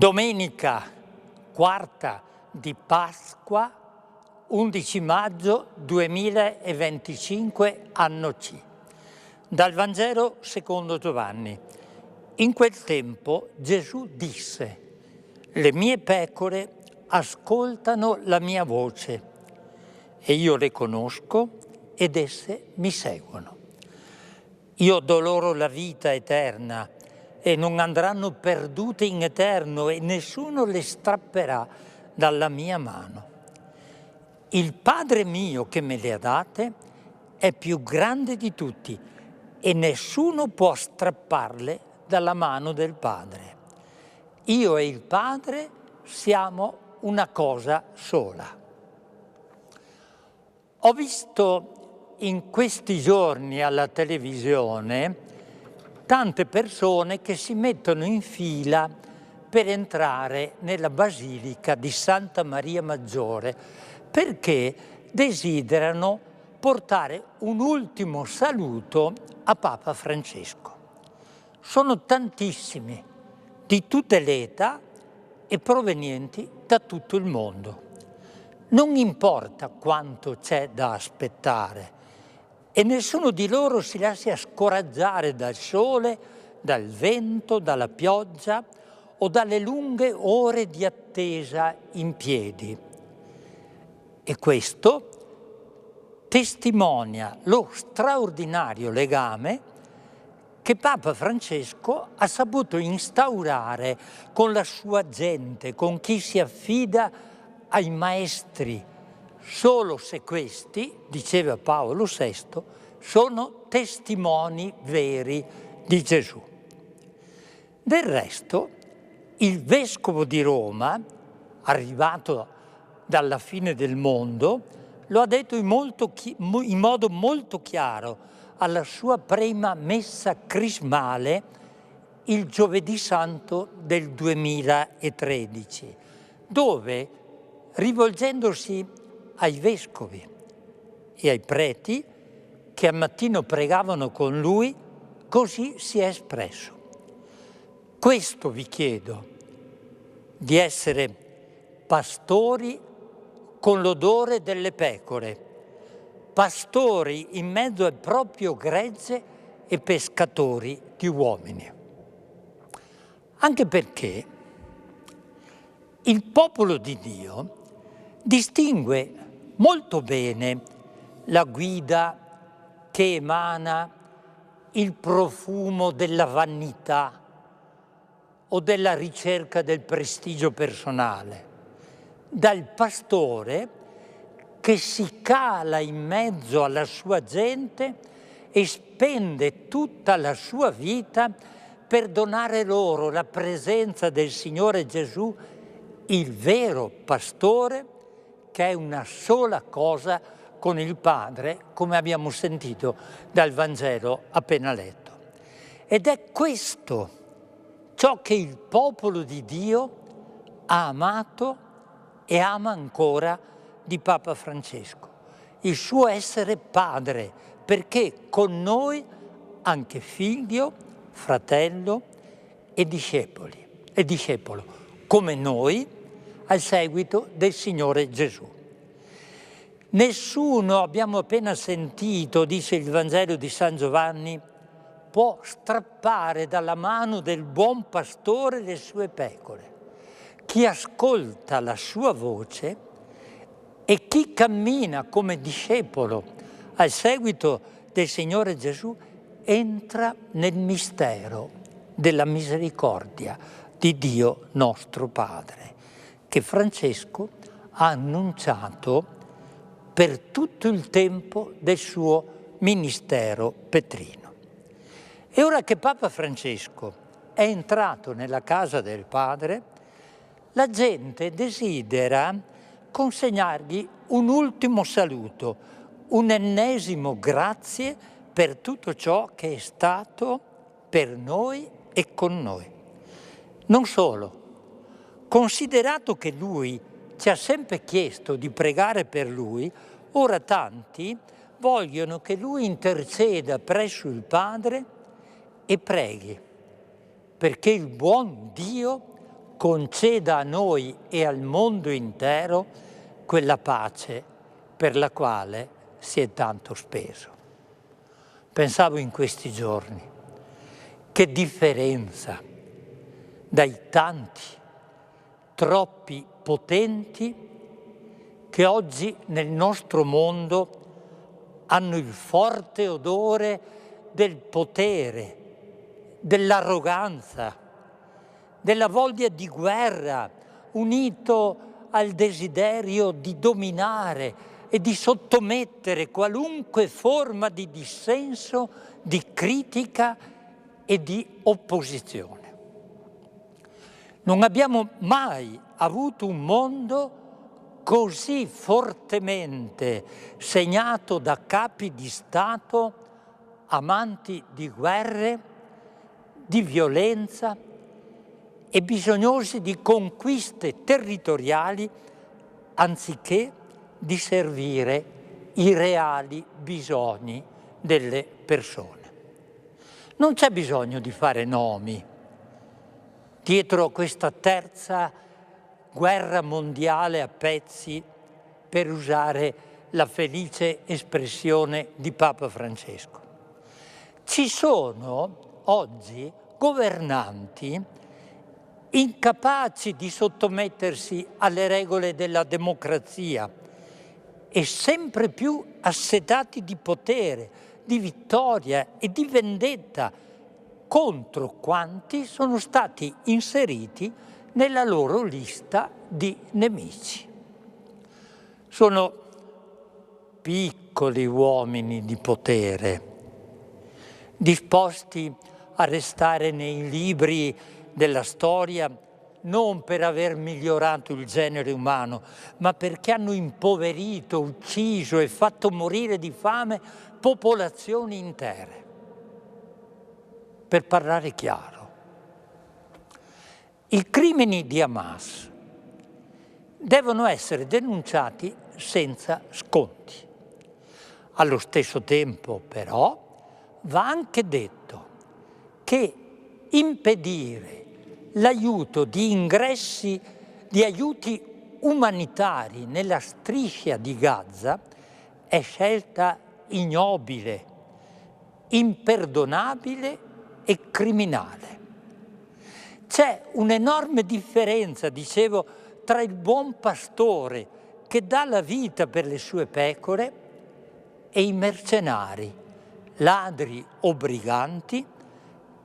Domenica quarta di Pasqua, 11 maggio 2025, anno C. Dal Vangelo secondo Giovanni. In quel tempo Gesù disse: «Le mie pecore ascoltano la mia voce e io le conosco ed esse mi seguono. Io do loro la vita eterna e non andranno perdute in eterno e nessuno le strapperà dalla mia mano. Il Padre mio che me le ha date è più grande di tutti e nessuno può strapparle dalla mano del Padre. Io e il Padre siamo una cosa sola». Ho visto in questi giorni alla televisione tante persone che si mettono in fila per entrare nella Basilica di Santa Maria Maggiore perché desiderano portare un ultimo saluto a Papa Francesco. Sono tantissimi, di tutte le età e provenienti da tutto il mondo. Non importa quanto c'è da aspettare e nessuno di loro si lascia scoraggiare dal sole, dal vento, dalla pioggia o dalle lunghe ore di attesa in piedi. E questo testimonia lo straordinario legame che Papa Francesco ha saputo instaurare con la sua gente, con chi si affida ai maestri, solo se questi, diceva Paolo VI, sono testimoni veri di Gesù. Del resto, il Vescovo di Roma, arrivato dalla fine del mondo, lo ha detto in modo molto chiaro alla sua prima messa crismale il Giovedì Santo del 2013, dove, rivolgendosi ai vescovi e ai preti che al mattino pregavano con lui, così si è espresso: «Questo vi chiedo, di essere pastori con l'odore delle pecore, pastori in mezzo al proprio gregge e pescatori di uomini». Anche perché il popolo di Dio distingue molto bene la guida che emana il profumo della vanità o della ricerca del prestigio personale dal pastore che si cala in mezzo alla sua gente e spende tutta la sua vita per donare loro la presenza del Signore Gesù, il vero pastore, che è una sola cosa con il Padre, come abbiamo sentito dal Vangelo appena letto. Ed è questo ciò che il popolo di Dio ha amato e ama ancora di Papa Francesco, il suo essere padre, perché con noi anche figlio, fratello e discepolo, come noi al seguito del Signore Gesù. Nessuno, abbiamo appena sentito, dice il Vangelo di San Giovanni, può strappare dalla mano del buon pastore le sue pecore. Chi ascolta la sua voce e chi cammina come discepolo al seguito del Signore Gesù entra nel mistero della misericordia di Dio nostro Padre, che Francesco ha annunciato per tutto il tempo del suo ministero petrino. E ora che Papa Francesco è entrato nella casa del Padre, la gente desidera consegnargli un ultimo saluto, un ennesimo grazie per tutto ciò che è stato per noi e con noi. Non solo, considerato che lui ci ha sempre chiesto di pregare per lui, ora tanti vogliono che lui interceda presso il Padre e preghi, perché il buon Dio conceda a noi e al mondo intero quella pace per la quale si è tanto speso. Pensavo in questi giorni, che differenza dai tanti, troppi potenti che oggi nel nostro mondo hanno il forte odore del potere, dell'arroganza, della voglia di guerra, unito al desiderio di dominare e di sottomettere qualunque forma di dissenso, di critica e di opposizione. Non abbiamo mai avuto un mondo così fortemente segnato da capi di Stato amanti di guerre, di violenza e bisognosi di conquiste territoriali anziché di servire i reali bisogni delle persone. Non c'è bisogno di fare nomi dietro questa terza guerra mondiale a pezzi, per usare la felice espressione di Papa Francesco. Ci sono oggi governanti incapaci di sottomettersi alle regole della democrazia e sempre più assetati di potere, di vittoria e di vendetta contro quanti sono stati inseriti nella loro lista di nemici. Sono piccoli uomini di potere, disposti a restare nei libri della storia non per aver migliorato il genere umano, ma perché hanno impoverito, ucciso e fatto morire di fame popolazioni intere. Per parlare chiaro, i crimini di Hamas devono essere denunciati senza sconti. Allo stesso tempo, però, va anche detto che impedire l'aiuto di ingressi di aiuti umanitari nella striscia di Gaza è scelta ignobile, imperdonabile e criminale. C'è un'enorme differenza, dicevo, tra il buon pastore che dà la vita per le sue pecore e i mercenari, ladri o briganti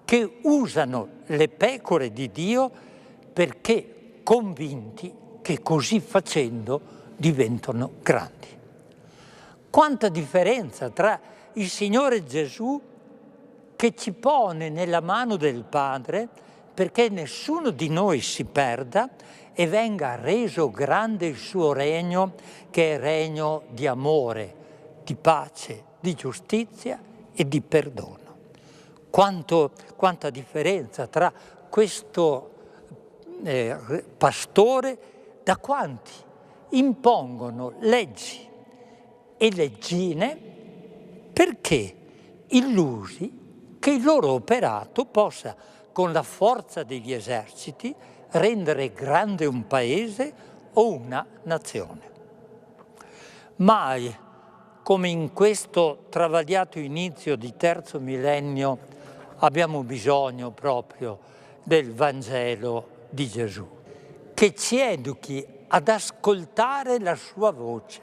che usano le pecore di Dio perché convinti che così facendo diventano grandi. Quanta differenza tra il Signore Gesù che ci pone nella mano del Padre perché nessuno di noi si perda e venga reso grande il suo regno, che è regno di amore, di pace, di giustizia e di perdono. Quanta differenza tra questo pastore da quanti impongono leggi e leggine perché illusi che il loro operato possa, con la forza degli eserciti, rendere grande un paese o una nazione. Mai, come in questo travagliato inizio di terzo millennio, abbiamo bisogno proprio del Vangelo di Gesù, che ci educhi ad ascoltare la sua voce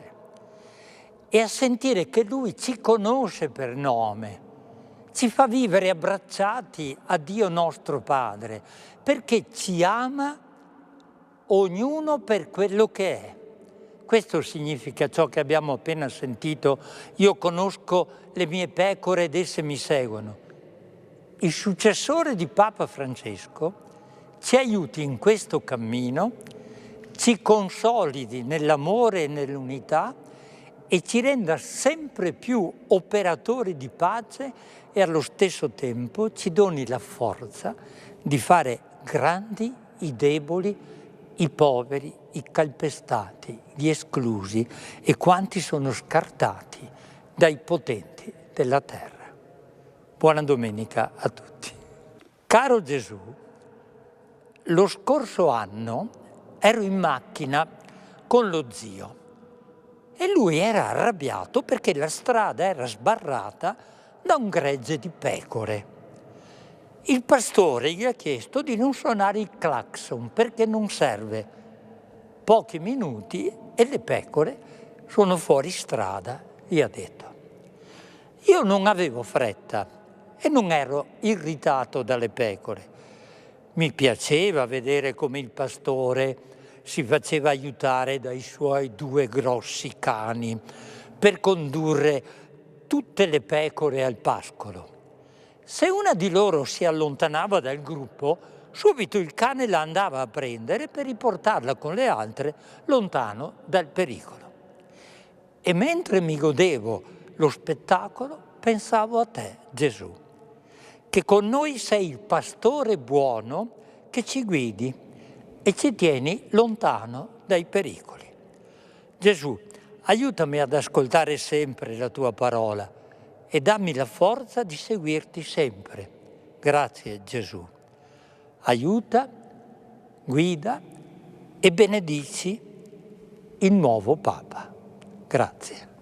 e a sentire che Lui ci conosce per nome, ci fa vivere abbracciati a Dio nostro Padre, perché ci ama ognuno per quello che è. Questo significa ciò che abbiamo appena sentito: io conosco le mie pecore ed esse mi seguono. Il successore di Papa Francesco ci aiuti in questo cammino, ci consolidi nell'amore e nell'unità e ci renda sempre più operatori di pace e allo stesso tempo ci doni la forza di fare grandi i deboli, i poveri, i calpestati, gli esclusi e quanti sono scartati dai potenti della terra. Buona domenica a tutti. Caro Gesù, Lo scorso anno ero in macchina con lo zio e lui era arrabbiato perché la strada era sbarrata da un gregge di pecore. Il pastore gli ha chiesto di non suonare il clacson perché non serve. Pochi minuti e le pecore sono fuori strada, gli ha detto. Io non avevo fretta e non ero irritato dalle pecore. Mi piaceva vedere come il pastore si faceva aiutare dai suoi 2 grossi cani per condurre tutte le pecore al pascolo. Se una di loro si allontanava dal gruppo, subito il cane la andava a prendere per riportarla con le altre lontano dal pericolo. E mentre mi godevo lo spettacolo, pensavo a te, Gesù, che con noi sei il pastore buono che ci guidi e ci tieni lontano dai pericoli. Gesù, aiutami ad ascoltare sempre la tua parola e dammi la forza di seguirti sempre. Grazie, Gesù. Aiuta, guida e benedici il nuovo Papa. Grazie.